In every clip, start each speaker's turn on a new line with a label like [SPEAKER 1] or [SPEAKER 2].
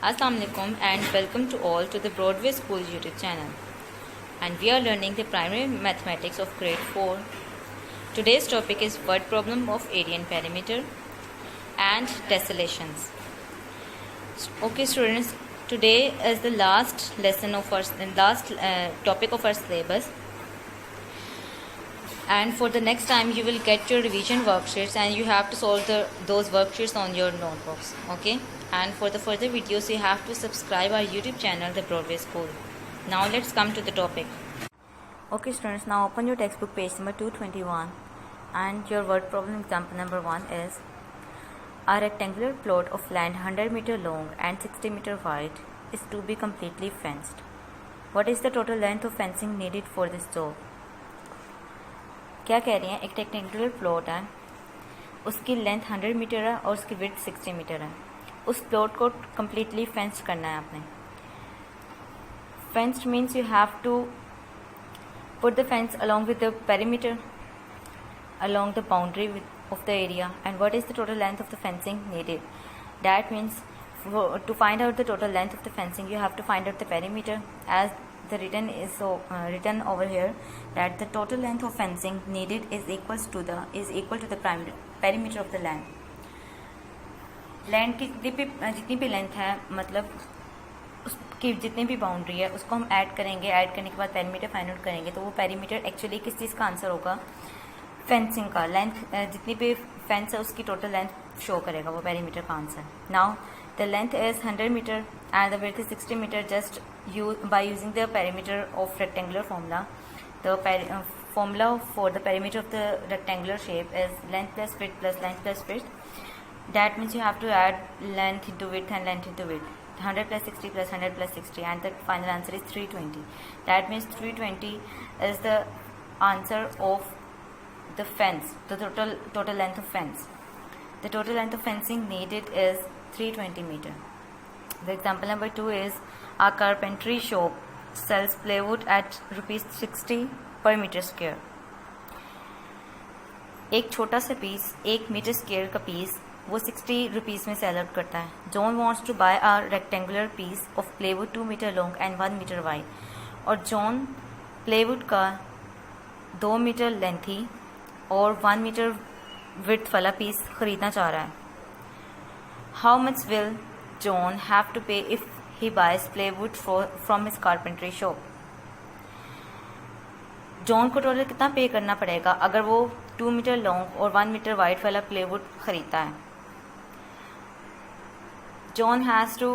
[SPEAKER 1] Assalamualaikum and welcome to all to the Broadway School YouTube channel. And we are learning the primary mathematics of grade 4. Today's topic is word problem of area and perimeter and tessellations. Okay students, today is the last lesson of our topic of our syllabus. And for the next time you will get your revision worksheets and you have to solve those worksheets on your notebooks. Okay, and for the further videos you have to subscribe our YouTube channel, the Broadway School. Now let's come to the topic. Okay students, now open your textbook page number 221 and your word problem example number 1 is: a rectangular plot of land 100 meter long and 60 meter wide is to be completely fenced. What is the total length of fencing needed for this job? क्या कह रही हैं, एक rectangular plot है, उसकी length 100 metre है और उसकी विड्थ 60 मीटर है. उस प्लॉट को कम्प्लीटली फेंस्ड करना है आपने. Fenced means you have to put the fence along with the perimeter along the boundary of the area. And what is the total length of the fencing needed? That means to find out the total length of the fencing you have to find out the perimeter, as the written is written over here that the total length of fencing needed is equal to the perimeter of the land. Land की जितनी भी length है, मतलब उसकी जितनी भी boundary है उसको हम ऐड करेंगे. ऐड करने के बाद पेरीमीटर फाइंड आउट करेंगे तो वो पेरीमीटर एक्चुअली किस चीज़ का आंसर होगा? फेंसिंग का. लेंथ जितनी भी फेंस है उसकी टोटल लेंथ शो करेगा वो पेरीमीटर का answer. Now the length is 100 meter and the width is 60 meter. Just by using the perimeter of rectangular formula, the formula for the perimeter of the rectangular shape is length plus width plus length plus width. That means you have to add length into width and length into width. 100 plus 60 plus 100 plus 60 and the final answer is 320. That means 320 is the answer of the fence, the total length of fence. The total length of fencing needed is 320 meter. The example number 2 is: a carpentry shop sells plywood at rupees 60 per meter square. एक छोटा सा piece, 1 meter square का piece वो 60 rupees में sell out करता है. John wants to buy a rectangular piece of plywood 2 meter long and 1 meter wide. और John plywood का 2 मीटर लेंथी और 1 मीटर विड्थ वाला पीस खरीदना चाह रहा है. How much will John have to pay if he buys plywood from his carpentry shop? John को total कितना पे करना पड़ेगा अगर वो 2 मीटर लॉन्ग और 1 मीटर वाइड वाला प्लेवुड खरीदता है? John has to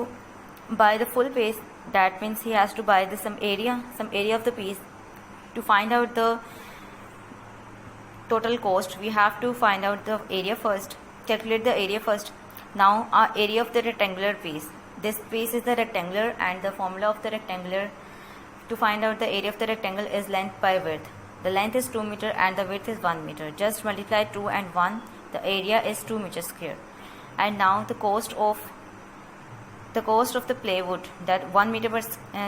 [SPEAKER 1] buy the full piece. That means he has to buy some area of the piece. To find out the total cost, we have to find out the area first. Calculate the area first. Now our area of the rectangular piece. This piece is the rectangular and the formula of the rectangular to find out the area of the rectangle is length by width. The length is 2 meter and the width is 1 meter. Just multiply 2 and 1. The area is 2 meters square. And now the cost of the plywood, that 1 meter per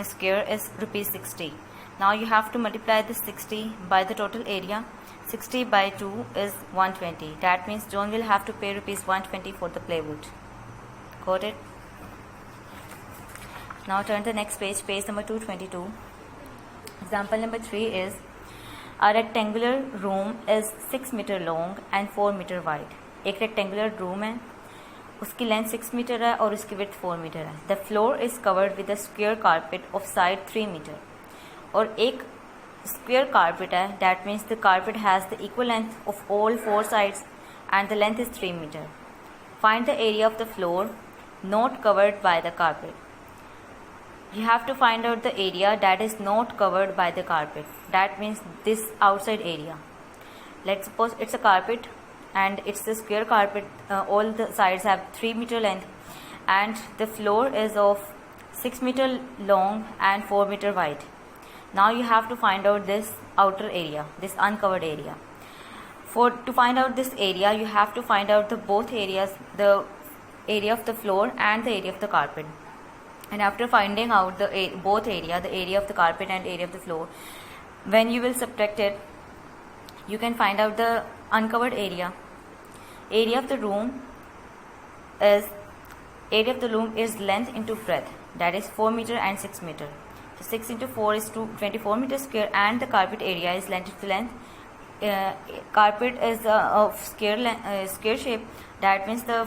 [SPEAKER 1] square is rupees 60. Now you have to multiply this 60 by the total area. 60 by 2 is 120. That means John will have to pay rupees 120 for the plywood. Got it? Now turn to the next page, page number 222. Example number 3 is: a rectangular room is 6 meter long and 4 meter wide. एक rectangular room है, उसकी length 6 meter है और उसकी width 4 meter है. The floor is covered with a square carpet of side 3 meter. और एक square carpet है, that means the carpet has the equal length of all 4 sides and the length is 3 meter. Find the area of the floor not covered by the carpet. You have to find out the area that is not covered by the carpet. That means this outside area. Let's suppose it's a carpet and it's the square carpet. All the sides have 3 meter length and the floor is of 6 meter long and 4 meter wide. Now you have to find out this outer area, this uncovered area. To find out this area, you have to find out the both areas, the area of the floor and the area of the carpet. And after finding out both area, the area of the carpet and area of the floor, when you will subtract it, you can find out the uncovered area. Area of the room is area of the room is length into breadth, that is 4 meter and 6 meter. So 6 into 4 is 24 meter square, and the carpet area is length into length. Carpet is of square shape, that means the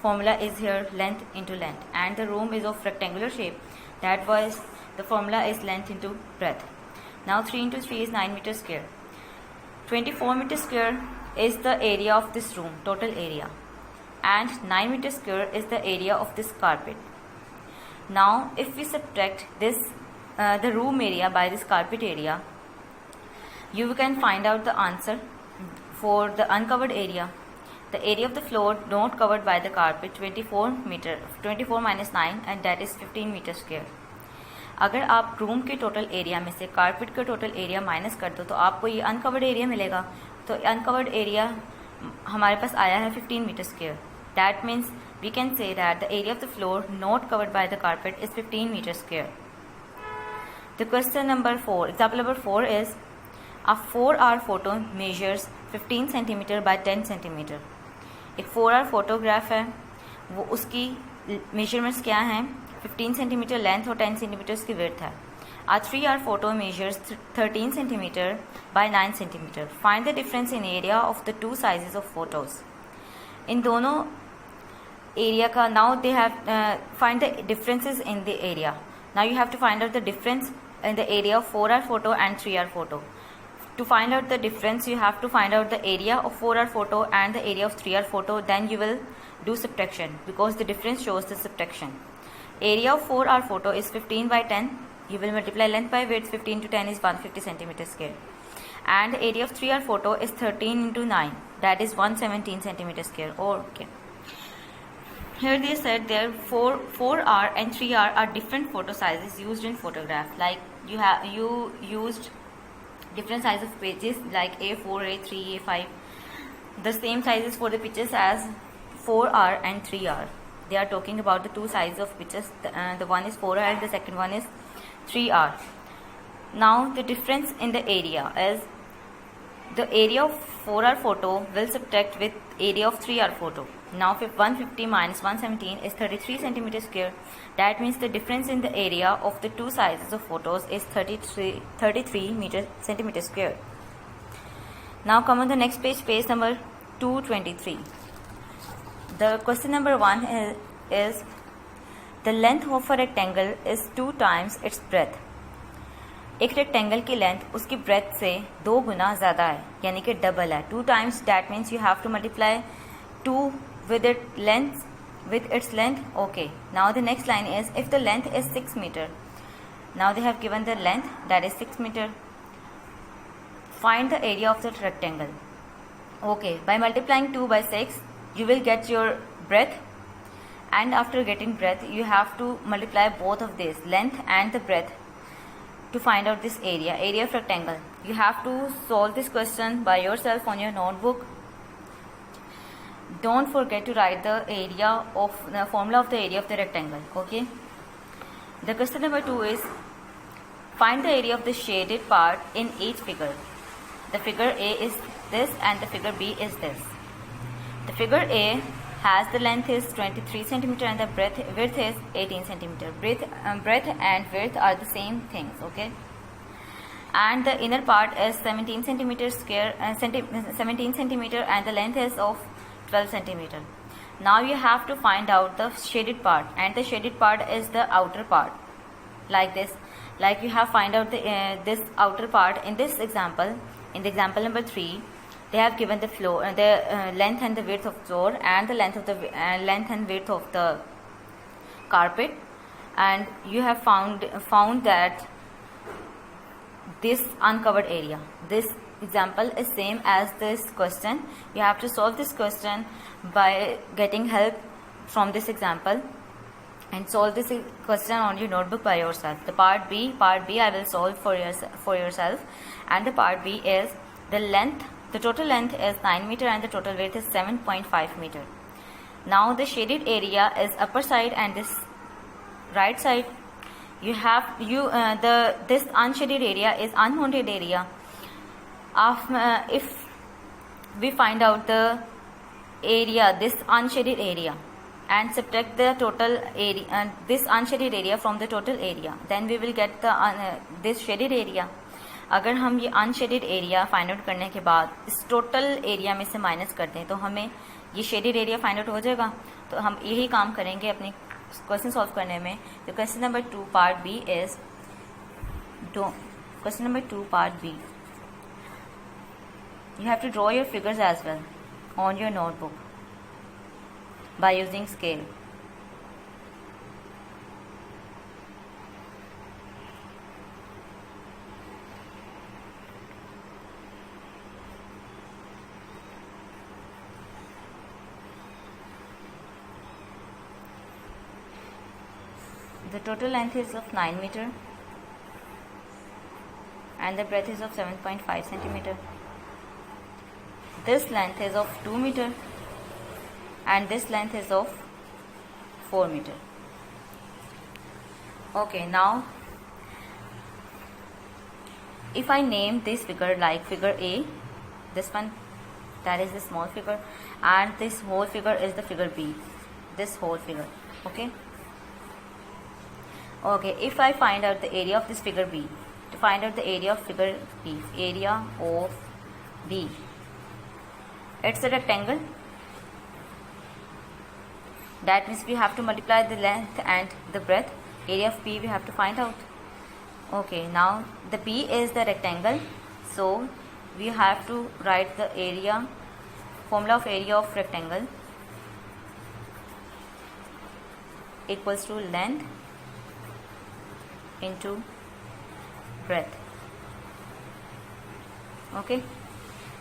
[SPEAKER 1] formula is here length into length, and the room is of rectangular shape, that was the formula is length into breadth. Now 3 into 3 is 9 meter square. 24 meter square is the area of this room, total area, and 9 meter square is the area of this carpet. Now if we subtract this the room area by this carpet area, you can find out the answer for the uncovered area. The area of the floor not covered by the carpet 24 minus 9, and that is 15 meter square. अगर आप room के total area में से carpet का total area minus कर दो तो आपको ये अनकवर्ड एरिया मिलेगा. तो अनकवर्ड एरिया हमारे पास आया है 15 metre square. That means we can say that the area of the floor not covered by the carpet is 15 metre square. The question number 4, example number 4 is a 4R photo measures 15 centimetre by 10 centimetre. एक 4R photograph है, वो उसकी measurements क्या हैं, 15 centimetre length और 10 centimetre की width है. A 3R photo measures 13 centimeter by 9 centimeter. Find the difference in area of the two sizes of photos. इन दोनों एरिया का now they have find the differences in the area. Now you have to find out the difference in the area of 4R photo and 3R photo. To find out the difference, you have to find out the area of 4R photo and the area of 3R photo. Then you will do subtraction because the difference shows the subtraction. Area of 4R photo is 15 by 10. You will multiply length by width. 15 to 10 is 150 centimeter square. And the area of 3R photo is 13 into 9. That is 117 centimeter square. Okay. Here they said there 4R and 3R are different photo sizes used in photograph. Like you used different size of pages like A4, A3, A5. The same sizes for the pictures as 4R and 3R. They are talking about the two sizes of pictures. The one is 4R and the second one is 3R. Now the difference in the area is the area of 4R photo will subtract with area of 3R photo. Now 150 minus 117 is 33 centimeter square. That means the difference in the area of the two sizes of photos is 33 centimeter square. Now come on the next page, page number 223. The question number 1 is the length of a rectangle is 2 times its breadth. एक rectangle की length उसकी breath से 2 गुना ज़्यादा है, यानी कि double है. 2 times, that means you have to multiply 2 with its length. Okay. Now the next line is if the length is 6 meter. Now they have given the length, that is 6 meter. Find the area of the rectangle. Okay. By multiplying 2 by 6, you will get your breadth, and after getting breadth you have to multiply both of these, length and the breadth, to find out this area of rectangle. You have to solve this question by yourself on your notebook. Don't forget to write the formula of the area of the rectangle. Okay. The question number 2 is find the area of the shaded part in each figure. The figure A is this and the figure B is this. The figure A has the length is 23 centimeter and the width is 18 centimeter. Breadth and width are the same things. Okay. And the inner part is 17 centimeter square, 17 centimeter, and the length is of 12 centimeter. Now you have to find out the shaded part, and the shaded part is the outer part, like this. Like you have find out this outer part in this example. In the example number 3, they have given the floor, the length and the width of floor, and the length and width of the carpet, and you have found that this uncovered area. This example is same as this question. You have to solve this question by getting help from this example and solve this question on your notebook by yourself. The part B I will solve for yourself, and the part B is the length. The total length is 9 meter and the total width is 7.5 meter. Now the shaded area is upper side and this right side. You have this unshaded area is unwanted area. If we find out the area, this unshaded area, and subtract the total area, this unshaded area from the total area, then we will get the this shaded area. अगर हम ये unshielded area find out करने के बाद इस total area में से minus कर दें तो हमें ये शेडेड एरिया फाइंड आउट हो जाएगा. तो हम यही काम करेंगे अपने क्वेश्चन सॉल्व करने में. तो question number 2 part B is question number 2 part B. You have to draw your figures as well on your notebook by using scale. The total length is of 9 meter and the breadth is of 7.5 centimeter. This length is of 2 meter and this length is of 4 meter. Okay, now if I name this figure like figure A, this one, that is the small figure, and this whole figure is the figure B, this whole figure. Okay. Okay, if I find out the area of this figure B, to find out the area of figure B, area of B, it's a rectangle. That means we have to multiply the length and the breadth. Area of B we have to find out. Okay, now the B is the rectangle, so we have to write the area, formula of area of rectangle equals to length into breadth. Okay,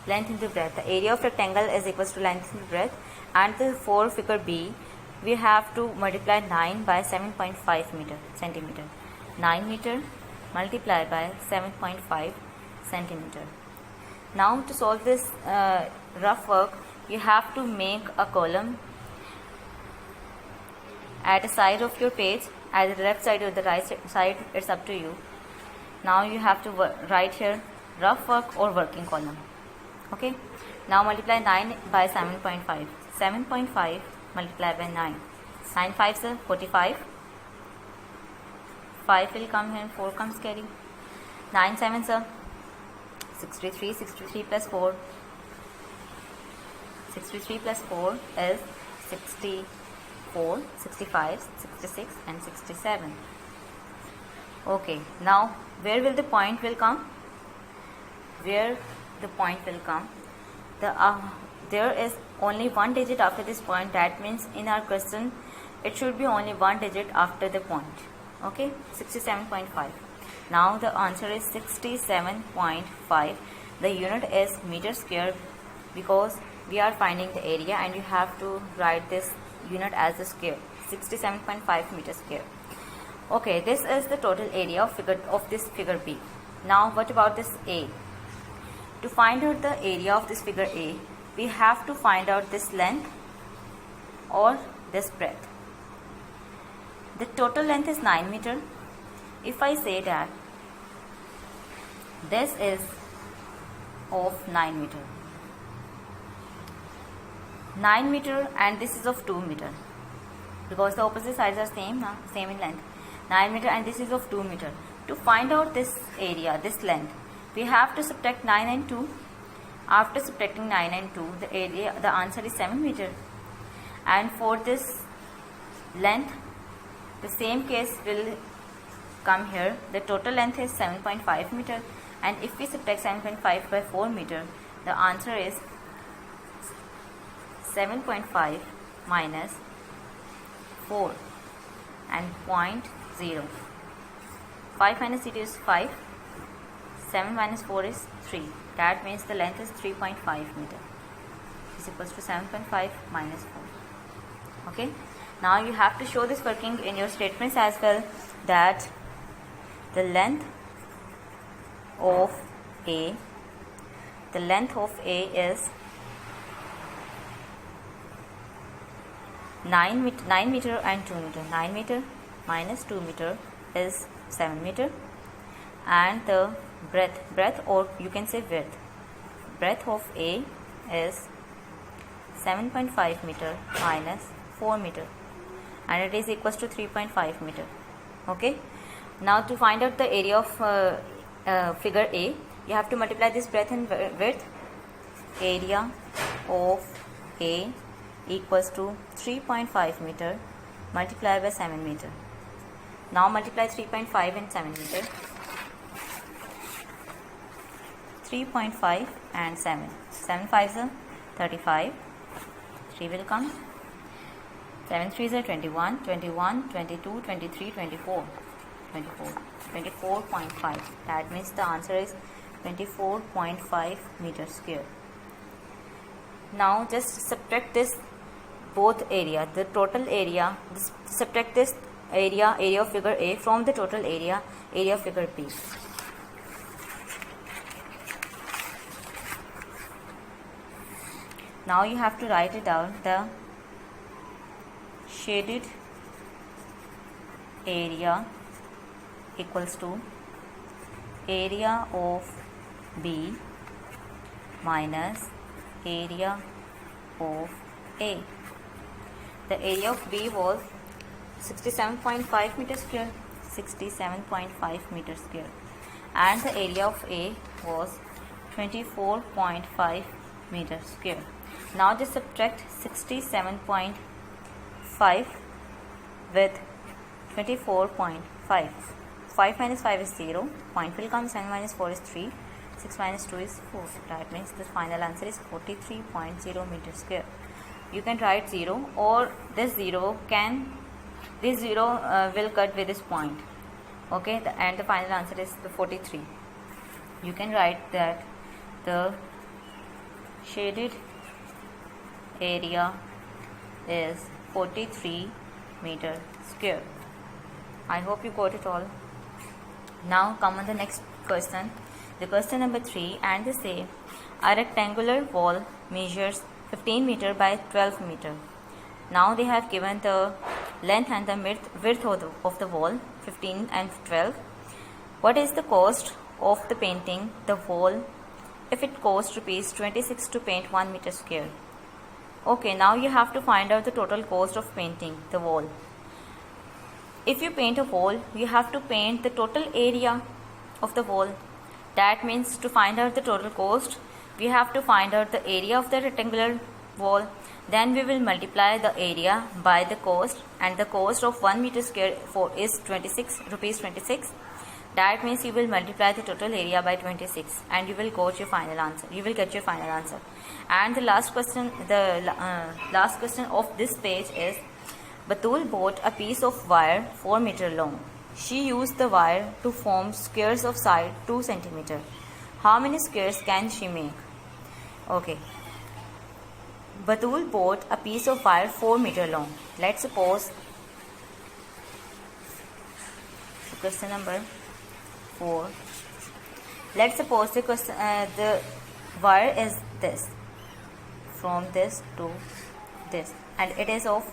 [SPEAKER 1] length into breadth. The area of rectangle is equals to length into breadth, and the for figure B we have to multiply 9 by 7.5 centimeter. 9 meter multiplied by 7.5 centimeter. Now to solve this rough work, you have to make a column at the side of your page, either the left side or the right side, it's up to you. Now you have to write here rough work or working column. Okay, now multiply 9 by 7.5. 7.5 multiplied by 9. 9 5s are 45. 5 will come here, 4 comes carry. 9 7s are 63. 63 plus 4. 63 plus 4 is 64, 65, 66 and 67. Okay, now where will the point will come? Where the point will come? There is only one digit after this point. That means in our question it should be only one digit after the point. Okay, 67.5. Now the answer is 67.5. The unit is meter square because we are finding the area and you have to write this unit as a square. 67.5 meter square. Okay, this is the total area of this figure B. Now what about this A? To find out the area of this figure A, we have to find out this length or this breadth. The total length is 9 meter. If I say that this is of 9 meter, 9 meter and this is of 2 meter, because the opposite sides are same in length. 9 meter and this is of 2 meter. To find out this area, this length, we have to subtract 9 and 2. After subtracting 9 and 2, the answer is 7 meter. And for this length, the same case will come here. The total length is 7.5 meter, and if we subtract 7.5 by 4 meter, the answer is 7.5 minus 4 and 0.0. 5 minus 0 is 5. 7 minus 4 is 3. That means the length is 3.5 meter. Is equals to 7.5 minus 4. Okay. Now you have to show this working in your statements as well, that the length of A is 9 meter and 2 meter. 9 meter minus 2 meter is 7 meter, and the breadth or you can say width of A is 7.5 meter minus 4 meter, and it is equals to 3.5 meter. Okay, now to find out the area of figure A, you have to multiply this breadth and width. Area of A equals to 3.5 meter multiplied by 7 meter. Now multiply 3.5 and 7 meter. 3.5 and 7. 7 5s are 35. 3 will come. 7 3s are 21. 21, 22, 23, 24. 24.5. That means the answer is 24.5 meters square. Now just subtract this both area, the total area, subtract this area of figure A from the total area of figure B. Now you have to write it down. The shaded area equals to area of B minus area of A. The area of B was 67.5 meters square, 67.5 meters square, and the area of A was 24.5 meters square. Now just subtract 67.5 with 24.5. 5 minus 5 is 0. Point will come. 7 minus 4 is 3. 6 minus 2 is 4. That means the final answer is 43.0 meters square. You can write 0, or this 0 will cut with this point. Okay, and the final answer is the 43. You can write that the shaded area is 43 meter square. I hope you got it all. Now come on the next question. The question number 3, and they say a rectangular wall measures 15 meter by 12 meter. Now they have given the length and the width of the wall, 15 and 12. What is the cost of the painting the wall if it costs rupees 26 to paint 1 meter square? Okay, now you have to find out the total cost of painting the wall. If you paint a wall, you have to paint the total area of the wall. That means to find out the total cost, we have to find out the area of the rectangular wall. Then we will multiply the area by the cost, and the cost of 1 meter square is 26 rupees 26. That means you will multiply the total area by 26, and you will get your final answer. And the last question, last question of this page is: Batul bought a piece of wire 4 meter long. She used the wire to form squares of side 2 centimeter. How many squares can she make? Okay. Batul bought a piece of wire 4 meter long. Let's suppose question number 4. Let's suppose the wire is this, from this to this, and it is of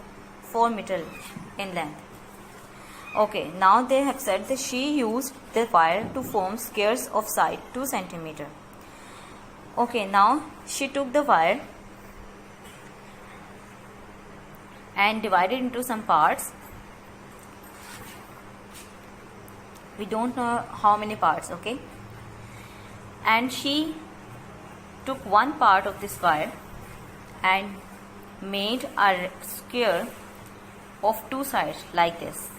[SPEAKER 1] 4 meter in length. Okay, now they have said that she used the wire to form squares of side 2 centimeter. Okay, now she took the wire and divided into some parts. We don't know how many parts, okay? And she took one part of this wire and made a square of 2 sides like this,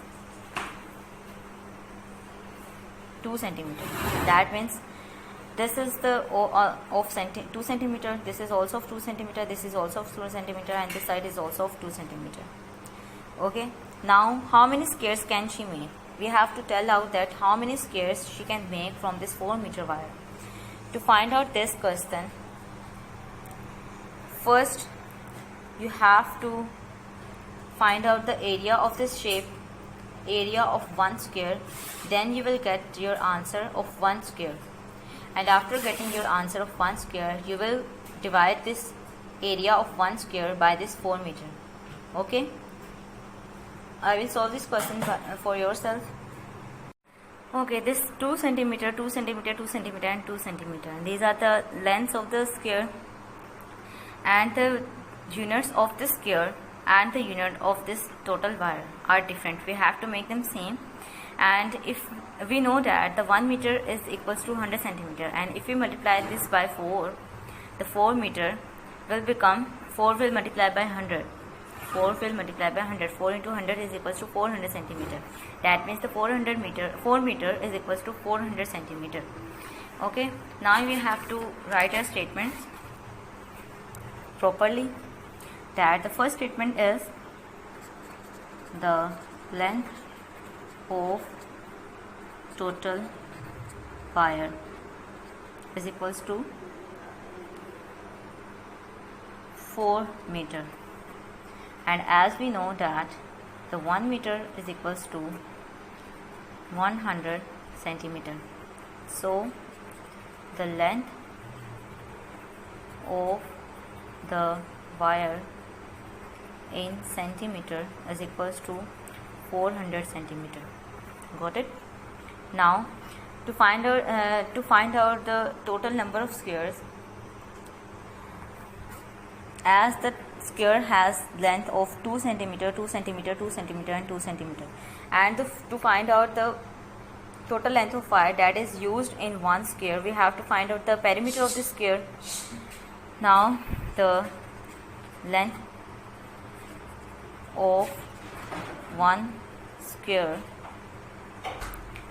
[SPEAKER 1] 2 centimeter. That means this is the of 2 centimeter, this is also of 2 centimeter, this is also of 2 centimeter, and this side is also of 2 centimeter. Okay, now how many squares can she make? We have to tell out that how many squares she can make from this 4 meter wire. To find out this question, first you have to find out the area of this shape, area of 1 square. Then you will get your answer of 1 square, and after getting your answer of 1 square, you will divide this area of 1 square by this 4 meter. Okay, I will solve this question for yourself. Okay, this 2 centimeter, 2 centimeter, 2 centimeter, and 2 centimeter. These are the lengths of the square, and the units of the square and the unit of this total wire are different. We have to make them same. And if we know that the 1 meter is equals to 100 centimeter, and if we multiply this by 4, the 4 meter will become 4 will multiply by 100. 4 will multiply by 100. 4 into 100 is equals to 400 centimeter. That means the 4 meter is equals to 400 centimeter. Okay, now we have to write our statements properly. That the first statement is the length of total wire is equals to 4 meter, and as we know that the 1 meter is equals to 100 centimeter, so the length of the wire in centimeter is equals to 400 centimeter. Got it? Now to find out the total number of squares, as the square has length of 2 centimeter, 2 centimeter, 2 centimeter and 2 centimeter, and to find out the total length of wire that is used in one square, we have to find out the perimeter of the square. Now the length of one square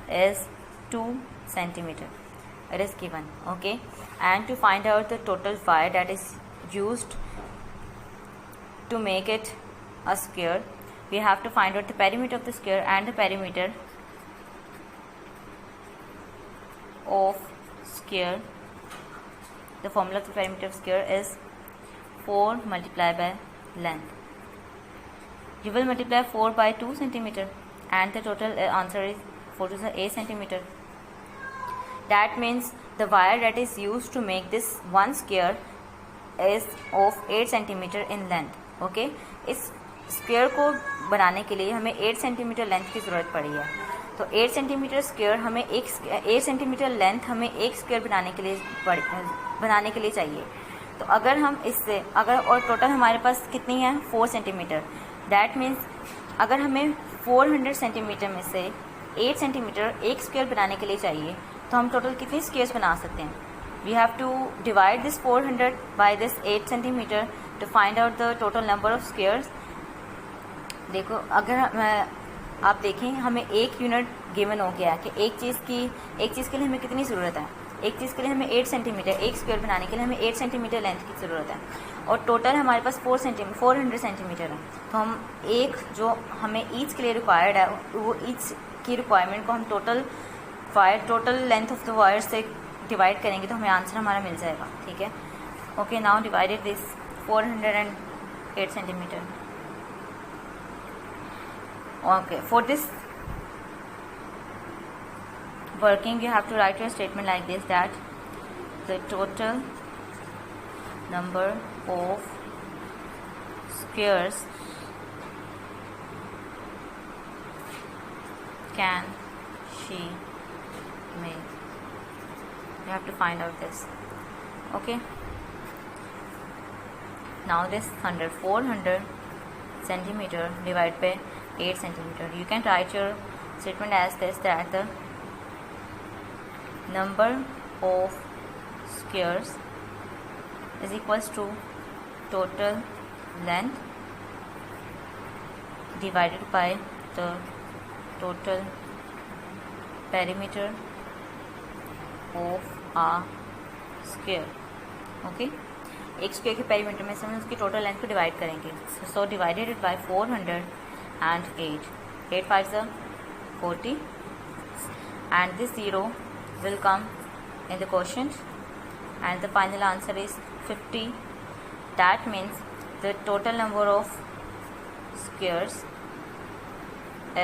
[SPEAKER 1] is 2 centimeter. It is given. Okay, and to find out the total wire that is used to make it a square, we have to find out the perimeter of the square, and the perimeter of square, the formula of the perimeter of square is 4 multiplied by length. You will multiply 4 by 2 centimeter, and the total answer is 4 to the 8 centimeter. That means the wire that is used to make this one square is of 8 centimeter in length. Okay, इस square को बनाने के लिए हमें 8 centimetre length की ज़रूरत पड़ी है. तो 8 सेंटीमीटर स्क्वायर हमें 8 सेंटीमीटर लेंथ हमें एक स्क्वायर बनाने के लिए चाहिए. तो अगर हम इससे और टोटल हमारे पास कितनी है 4 सेंटीमीटर. दैट मीन्स अगर हमें 400 सेंटीमीटर में से 8 सेंटीमीटर एक स्क्वायर बनाने के लिए चाहिए, तो हम टोटल कितनी स्क्वायर्स बना सकते हैं. We have to divide this 400 by this 8 centimetre to find out the total number of squares. देखो, अगर आप देखें हमें एक यूनिट गिवन हो गया कि एक चीज़ के लिए हमें कितनी ज़रूरत है. एक चीज़ के लिए हमें 8 सेंटीमीटर, एक स्क्वायर बनाने के लिए हमें 8 सेंटीमीटर लेंथ की ज़रूरत है, और टोटल हमारे पास 400 सेंटीमीटर है. तो हम एक जो हमें ईच के लिए रिक्वायर्ड है, वो ईच की रिक्वायरमेंट को हम total length of the wire से डिवाइड करेंगे, तो हमें आंसर हमारा मिल जाएगा. ठीक है. Okay, now divided this 408 centimetre. Okay, for this working you have to write your statement like this, that the total number of squares can she make. You have to find out this. Okay, now this 400 centimeter divided by 8 centimeter. You can write your statement as this, that the number of squares is equals to total length divided by the total perimeter of a square. Okay, एक square के perimeter में से हम उसकी total length को divide करेंगे. So divided it by 400 and 8. 8 5s are 40, and this 0 will come in the quotient, and the final answer is 50. That means the total number of squares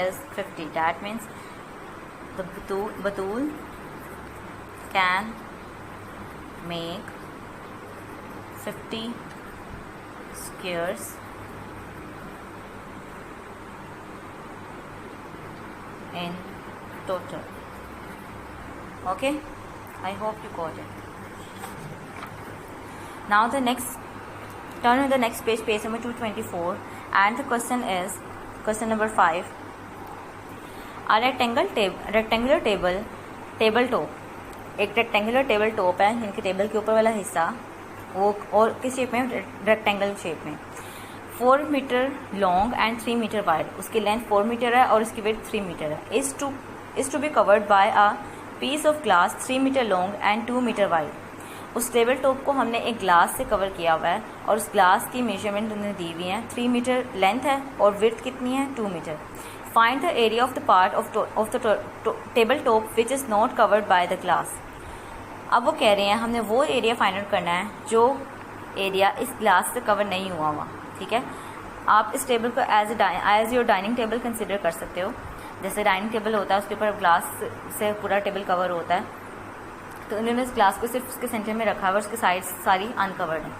[SPEAKER 1] is 50. That means the Batul can make 50 squares in total. Okay, I hope you got it. Now the next, turn on the next page, page number 224, and the question is question number 5, a rectangular table top, एक rectangular table top है, इनके table के ऊपर वाला हिस्सा वो और किस शेप में, रेक्टेंगल शेप में, 4 metre long and 3 metre wide, उसकी लेंथ 4 मीटर है और उसकी विड्थ 3 मीटर है, is to be covered by a piece of glass 3 metre long and 2 metre wide. उस टेबल टॉप को हमने एक ग्लास से कवर किया हुआ है और उस ग्लास की मेजरमेंट उन्होंने दी हुई है, 3 मीटर लेंथ है और विड्थ कितनी है, 2 metre. Find the area of the part of the table top which is not covered by the glass. अब वो कह रहे हैं हमने वो एरिया फाइंड आउट करना है जो एरिया इस ग्लास से कवर नहीं हुआ हुआ। ठीक है, आप इस टेबल को as your dining table consider कर सकते हो। जैसे डाइनिंग टेबल होता है उसके ऊपर ग्लास से पूरा टेबल कवर होता है, तो उन्होंने इस ग्लास को सिर्फ उसके सेंटर में रखा हुआ है, उसके साइड्स सारी अनकवर्ड हैं।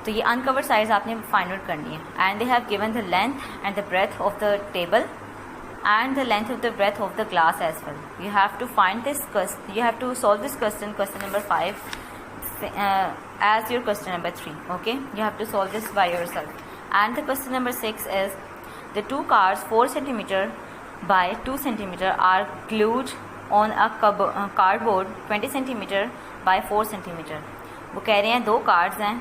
[SPEAKER 1] तो ये अनकवर्ड साइड्स आपने फाइंड आउट करनी है। And they have given the length and the breadth of the table and the length of the breadth of the glass as well. You have to find this question, you have to solve this question number 5 as your question number 3. Okay, you have to solve this by yourself. And the question number 6 is the two cards 4 centimeter by 2 centimeter are glued on a cardboard 20 centimeter by 4 centimeter. वो कह रहे हैं दो cards हैं,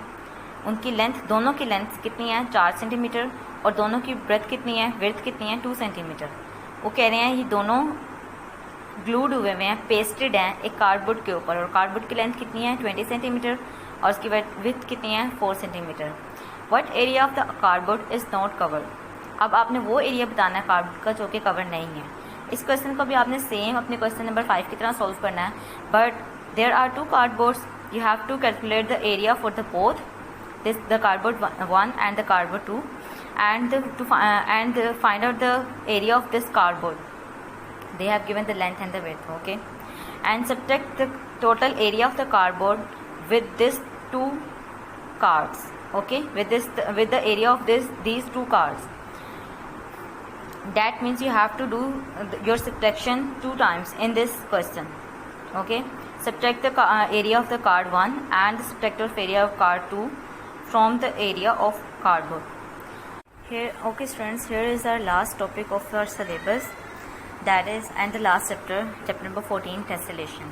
[SPEAKER 1] उनकी length, दोनों की length कितनी है, 4 सेंटीमीटर, और दोनों की ब्रेथ कितनी है, विड्थ कितनी है, 2 सेंटीमीटर। वो कह रहे हैं ये दोनों ग्लूड हुए हुए हैं, पेस्टेड हैं एक कार्डबोर्ड के ऊपर, और कार्डबोर्ड की लेंथ कितनी है, 20 सेंटीमीटर, और उसकी विड्थ कितनी है, 4 centimetre. What area of the cardboard is not covered. अब आपने वो एरिया बताना है कार्डबोर्ड का जो कि कवर नहीं है। इस क्वेश्चन को भी आपने सेम अपने क्वेश्चन नंबर 5 की तरह सॉल्व करना है, but there are 2 cardboards, you have to calculate the area for the both the cardboard 1 and the cardboard 2 and find out the area of this cardboard. They have given the length and the width. Okay, and subtract the total area of the cardboard with this 2 cards. Okay, with the area of these 2 cards. That means you have to do your subtraction 2 times in this question. Okay, subtract the area of the card 1 and the subtract of area of card 2 from the area of cardboard. Here, okay students, here is our last topic of our syllabus, that is, and the last chapter number 14, tessellation.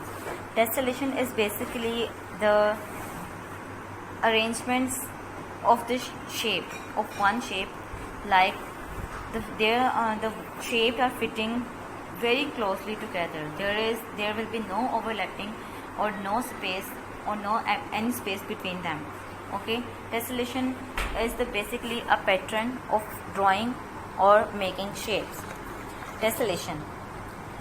[SPEAKER 1] Tessellation is basically the arrangements of the shape of one shape, like the shapes are fitting very closely together. There will be no overlapping or no space or no any space between them. Okay, tessellation is basically a pattern of drawing or making shapes. Tessellation.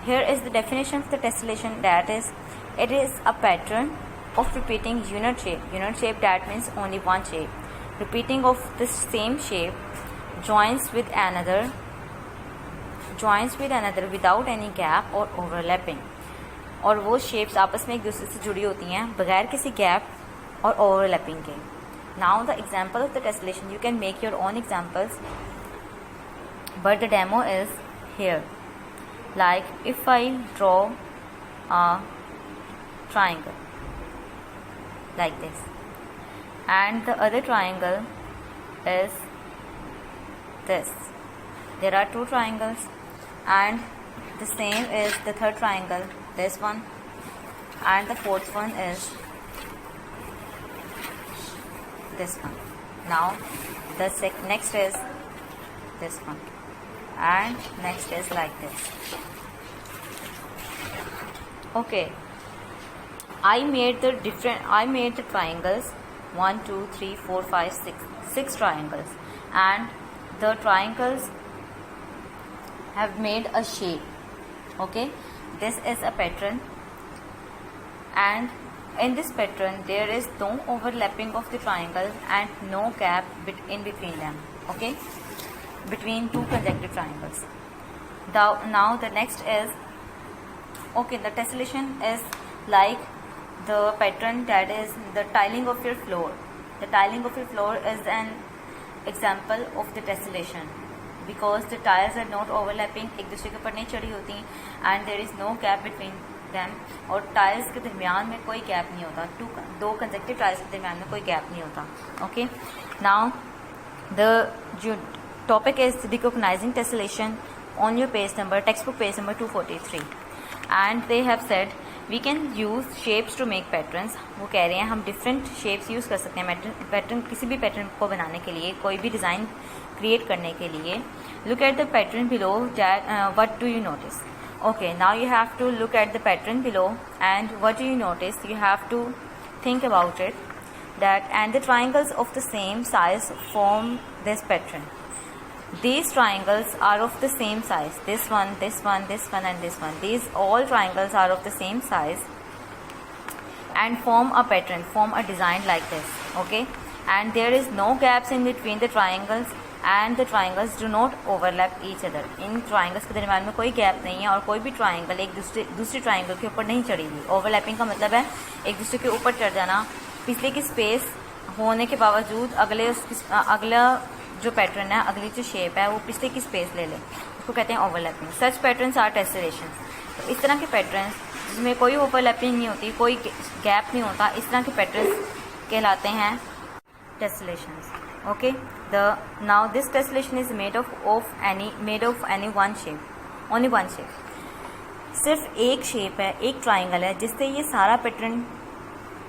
[SPEAKER 1] Here is the definition of the tessellation, that is, it is a pattern of repeating unit shape. Unit shape, that means only one shape. Repeating of the same shape, joins with another without any gap or overlapping. और वो shapes आपस में एक दूसरे से जुड़ी होती हैं बगैर किसी gap और overlapping के. Now the example of the tessellation, you can make your own examples, but the demo is here. Like if I draw a triangle like this, and the other triangle is this. There are 2 triangles, and the same is the third triangle, this one, and the fourth one is this one. Now the next is this one, and next is like this. Okay, I made the triangles 1 2 3 4 5 6 triangles, and the triangles have made a shape. Okay, this is a pattern, and in this pattern there is no overlapping of the triangle and no gap in between them. Okay, between 2 consecutive triangles. Now the next is, okay, the tessellation is like the pattern, that is the tiling of your floor. The tiling of your floor is an example of the tessellation, because the tiles are not overlapping, एक दूसरे के ऊपर नहीं चढ़ी होती, and there is no gap between them, और tiles के दरमियान में कोई गैप नहीं होता, 2 कंसेक्टिव टाइल्स के दरमियान में कोई गैप नहीं होता. ओके, नाउ जो topic is recognizing tessellation on your page number, textbook page number 243, and they have said we can use shapes to make patterns. वो कह रहे हैं हम different shapes use कर सकते हैं पैटर्न, किसी भी पैटर्न को बनाने के लिए, कोई भी डिज़ाइन क्रिएट करने के लिए. Look at the pattern below. What do you notice? Okay, now you have to look at the pattern below, and what do you notice? You have to think about it. That and the triangles of the same size form this pattern. These triangles are of the same size. This one, this one, this one, and this one. These all triangles are of the same size and form a pattern, form a design like this. Okay, and there is no gaps in between the triangles, and the triangles do not overlap each other. In triangles के दरम्यान में कोई gap नहीं है और कोई भी triangle एक दूसरी triangle के ऊपर नहीं चढ़ी हुई. Overlapping का मतलब है एक दूसरे के ऊपर चढ़ जाना, पिछले की स्पेस होने के बावजूद अगला जो पैटर्न है, अगली जो शेप है वो पिछले की स्पेस ले ले, उसको कहते हैं overlapping. Such patterns are tessellation. तो इस तरह के पैटर्न्स जिसमें कोई ओवरलैपिंग नहीं होती, कोई गैप नहीं होता, इस तरह के पैटर्न्स कहलाते हैं tessellations. Okay, now this tessellation is made of any one shape, only one shape. सिर्फ एक शेप है, एक ट्राइंगल है जिससे ये सारा पैटर्न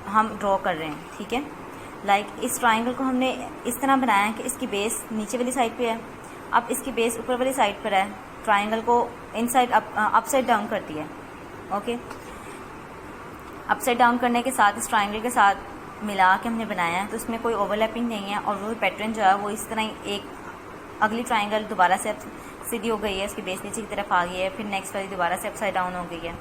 [SPEAKER 1] हम ड्रॉ कर रहे हैं. ठीक है, लाइक इस ट्राइंगल को हमने इस तरह बनाया है कि इसकी बेस नीचे वाली साइड पे है, अब इसकी बेस ऊपर वाली साइड पर है. ट्राइंगल को इनसाइड अपसाइड डाउन कर दिया. ओके, अपसाइड डाउन करने के साथ इस ट्राइंगल के साथ मिला के हमने बनाया है, तो उसमें कोई ओवरलैपिंग नहीं है और वो पैटर्न जो है वो इस तरह एक अगली ट्राइंगल दोबारा से सीधी हो गई है, उसकी बेस नीचे की तरफ आ गई है, फिर नेक्स्ट वाली दोबारा से अपसाइड डाउन हो गई है.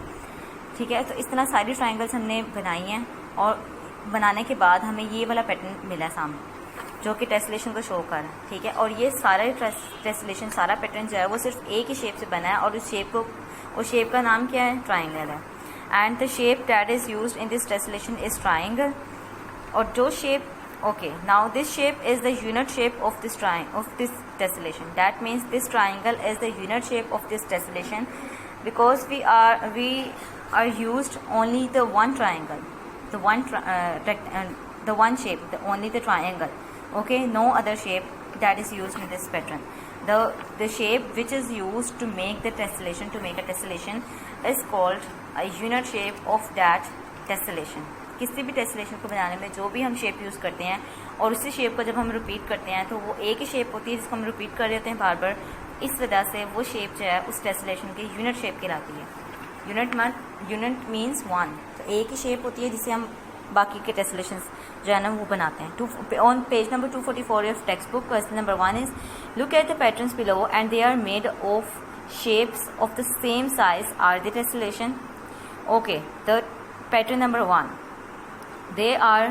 [SPEAKER 1] ठीक है, तो इस तरह सारी ट्राइंगल्स हमने बनाई हैं और बनाने के बाद हमें ये वाला पैटर्न मिला है सामने जो कि टेसलेशन को शो कर रहा है. ठीक है, और ये सारा टेसलेशन, सारा पैटर्न जो है वो सिर्फ एक ही शेप से बना है और उस शेप का नाम क्या है? ट्राइंगल है. And the shape that is used in this tessellation is triangle. और जो shape, okay, now this shape is the unit shape of this tessellation. That means this triangle is the unit shape of this tessellation because we are used only the one triangle, the one shape, only the triangle. Okay, no other shape that is used in this pattern. The shape which is used to make the tessellation, to make a tessellation, is called a unit shape of that tessellation. किसी भी टेसलेशन को बनाने में जो भी हम shape use करते हैं और उसी शेप को जब हम रिपीट करते हैं तो वो एक ही शेप होती है जिसको हम रिपीट कर देते हैं बार बार. इस वजह से वो शेप जो है उस टेसलेशन की यूनिट शेप कहलाती है. Unit means one. तो एक ही शेप होती है जिसे हम बाकी के टेसलेशंस जो है ना वो बनाते हैं. On page number 244 of text book, question number 1 is look at the patterns below and they are made of shapes of the same size are the tessellation. Okay, the pattern number 1, they are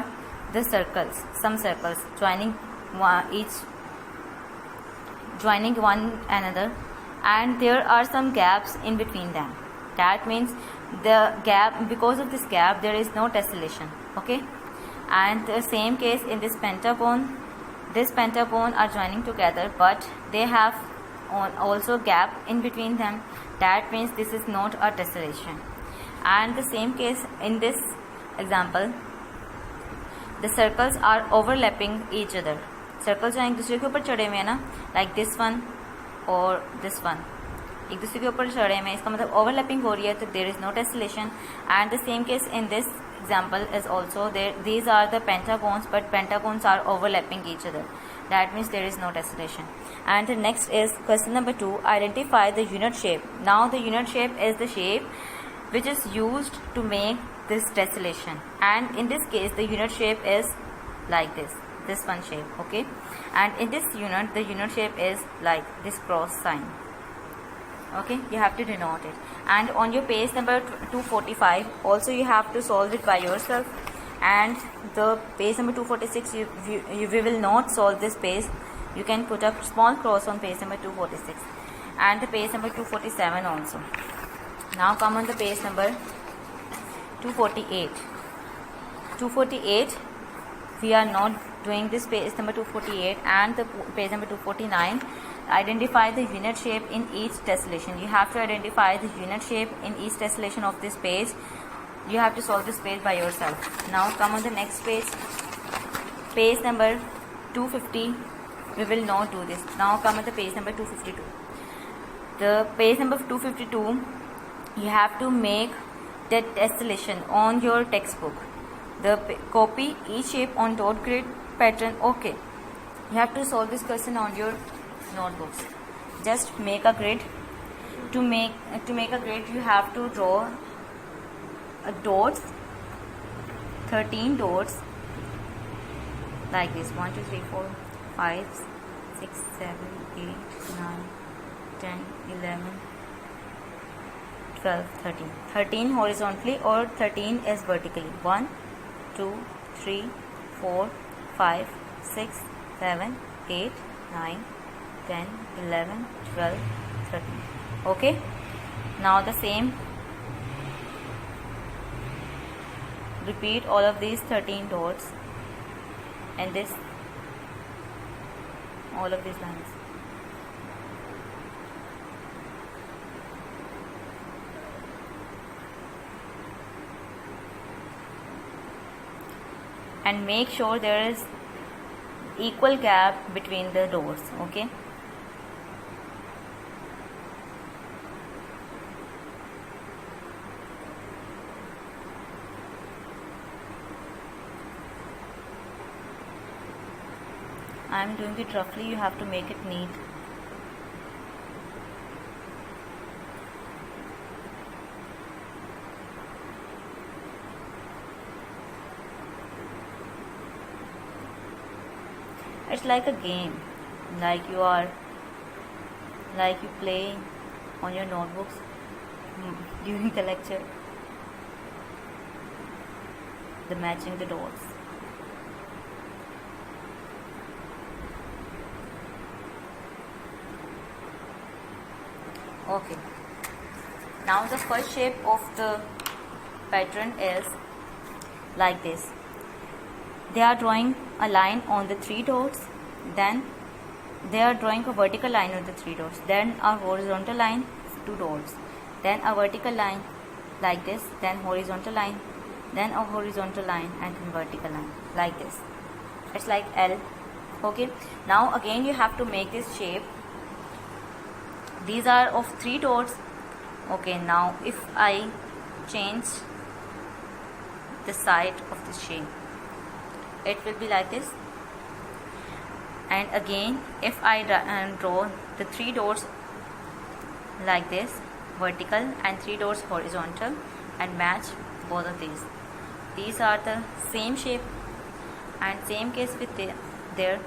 [SPEAKER 1] the circles, some circles joining one another, and there are some gaps in between them. That means the gap, because of this gap there is no tessellation. Okay, and the same case in this pentagon are joining together but they have also gap in between them. That means this is not a tessellation. And the same case in this example, the circles are overlapping each other. Circles जो एक दूसरे के ऊपर चढ़े हुए हैं ना, like this one और दिस वन एक दूसरे के ऊपर चढ़े हुए हैं, इसका मतलब ओवरलैपिंग हो रही है, तो there is no tessellation. And the same case in this example is also there, these are the pentagons but pentagons are overlapping each other. That means there is no tessellation. And the next is question number 2, identify the unit shape. Now the unit shape is the shape which is used to make this tessellation, and in this case the unit shape is like this one shape. Okay, and in this unit the unit shape is like this cross sign. Okay, you have to denote it. And on your page number 245 also you have to solve it by yourself, and the page number 246 we will not solve this page. You can put a small cross on page number 246 and the page number 247 also. Now come on the page number 248. 248 we are not doing this page number 248 and the page number 249. Identify the unit shape in each tessellation. You have to identify the unit shape in each tessellation of this page. You have to solve this page by yourself. Now come on the next page, page number 250 We will not do this. Now come at the page number 252. The page number 252, you have to make that installation on your textbook. Copy each shape on dot grid pattern. Okay, you have to solve this question on your notebooks. Just make a grid. To make a grid, you have to draw dots, 13 dots like this. 1 2 3 4 5 6 7 8 9 10 11 12 13. 13 horizontally or 13 is vertically. 1 2 3 4 5 6 7 8 9 10 11 12 13. Okay, now the same, repeat all of these 13 dots and this, all of these lines. And make sure there is equal gap between the doors. Okay, I am doing it roughly, you have to make it neat. It's like a game, like you play on your notebooks during the lecture, the matching the dots. Okay, now the first shape of the pattern is like this. They are drawing a line on the 3 dots, then they are drawing a vertical line on the 3 dots, then a horizontal line, 2 dots, then a vertical line like this, then horizontal line, then a horizontal line, and then vertical line like this. It's like L. Okay, now again you have to make this shape. These are of 3 dots. Okay, now if I change the side of the shape, it will be like this. And again, if I draw the 3 dots like this, vertical, and 3 dots horizontal, and match both of these are the same shape, and same case with there.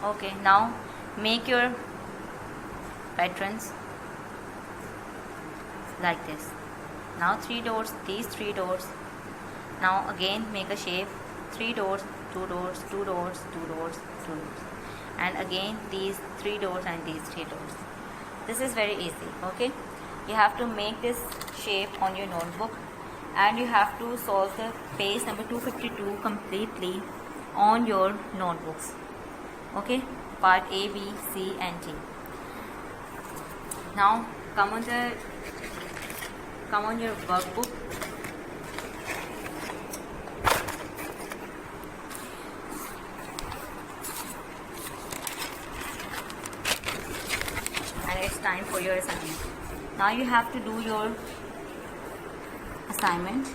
[SPEAKER 1] Okay, now make your patterns like this. Now 3 dots, these 3 dots. Now again make a shape, 3 dots, 2 dots, 2 dots, 2 dots, 2 dots, and again these 3 dots and these 3 dots. This is very easy. Okay, you have to make this shape on your notebook, and you have to solve the page number 252 completely on your notebooks. Okay, part A, B, C and D. Now come on your workbook. And it's time for your assignment. Now you have to do your assignment.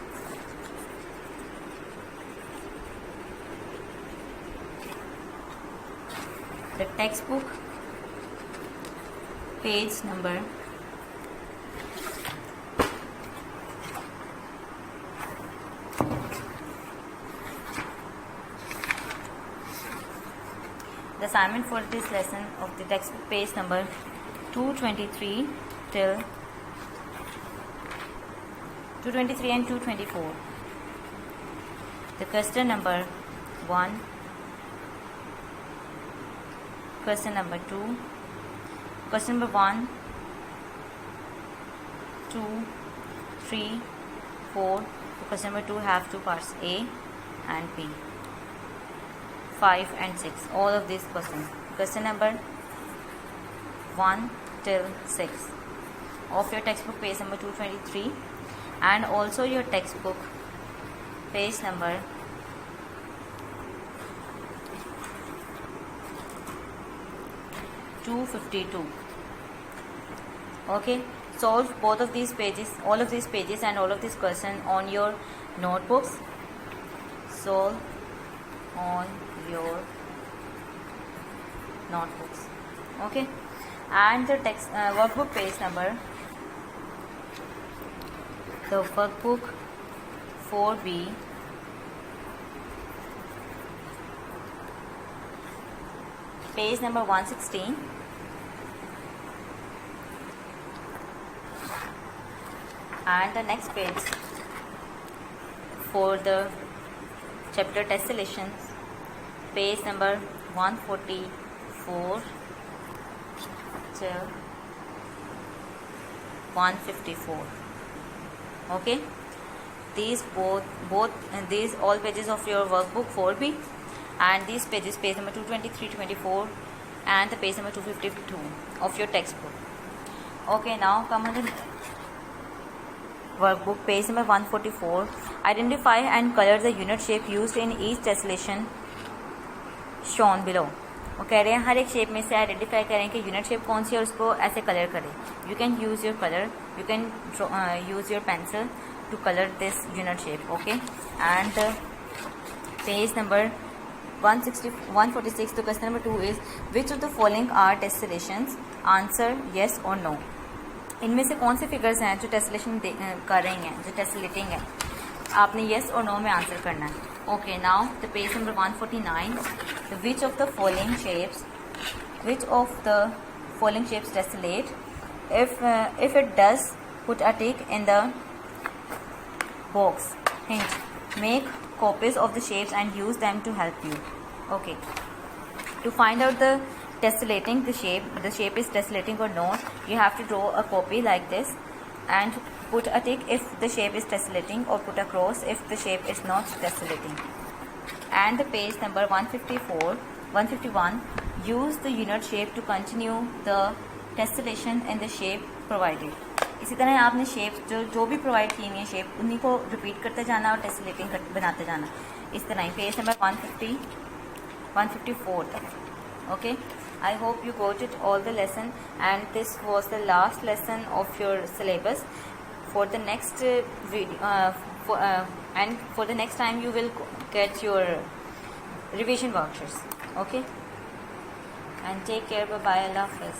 [SPEAKER 1] The textbook page number 223 for this lesson of the textbook page number 223 till 223 and 224. The question number 1, question number 2, question number 1, 2, 3, 4. Question number 2 have 2 parts, A and B. 5 and 6, all of these questions. Question number 1 till 6 of your textbook page number 223, and also your textbook page number 252. Okay, solve both of these pages, all of these pages and all of this question on your notebooks. Solve on your notebooks. Okay, and the text workbook page number, the workbook 4B, page number 116, and the next page for the chapter tessellations, page number 144 till 154. Okay, these these all pages of your workbook 4B, and these pages, page number 223, 24 and the page number 252 of your textbook. Okay, now come on the workbook page number 144. Identify and color the unit shape used in each tessellation shown below. वो कह रहे हैं हर एक shape में से identify करें कि unit shape कौन सी है और उसको ऐसे कलर करें. You can use your colour, you can use your pencil to colour this unit shape. Okay, and page number 146 तो question number 2 is which of the following are tessellations. Answer yes और no. इनमें से कौन से figures हैं जो टेस्सेलेशन कर रही हैं, जो टेस्सेलेटिंग है. आपने येस और नो में आंसर करना है. Okay, now the page number 149. Which of the following shapes tessellate? If it does, put a tick in the box. Hint: make copies of the shapes and use them to help you. Okay. To find out the tessellating, the shape is tessellating or not, you have to draw a copy like this and put a tick if the shape is tessellating, or put a cross if the shape is not tessellating. And the page number 151, use the unit shape to continue the tessellation in the shape provided. इसी तरह आपने shape जो भी provide की हुई है shape, उन्हीं को रिपीट करते जाना और टेस्सेलेटिंग बनाते जाना. इस तरह ही पेज नंबर 154 तक. Okay, I hope you got it all the lesson, and this was the last lesson of your syllabus. For the next video, and for the next time you will get your revision worksheets. Okay, and take care. Bye bye. Allah Hafiz.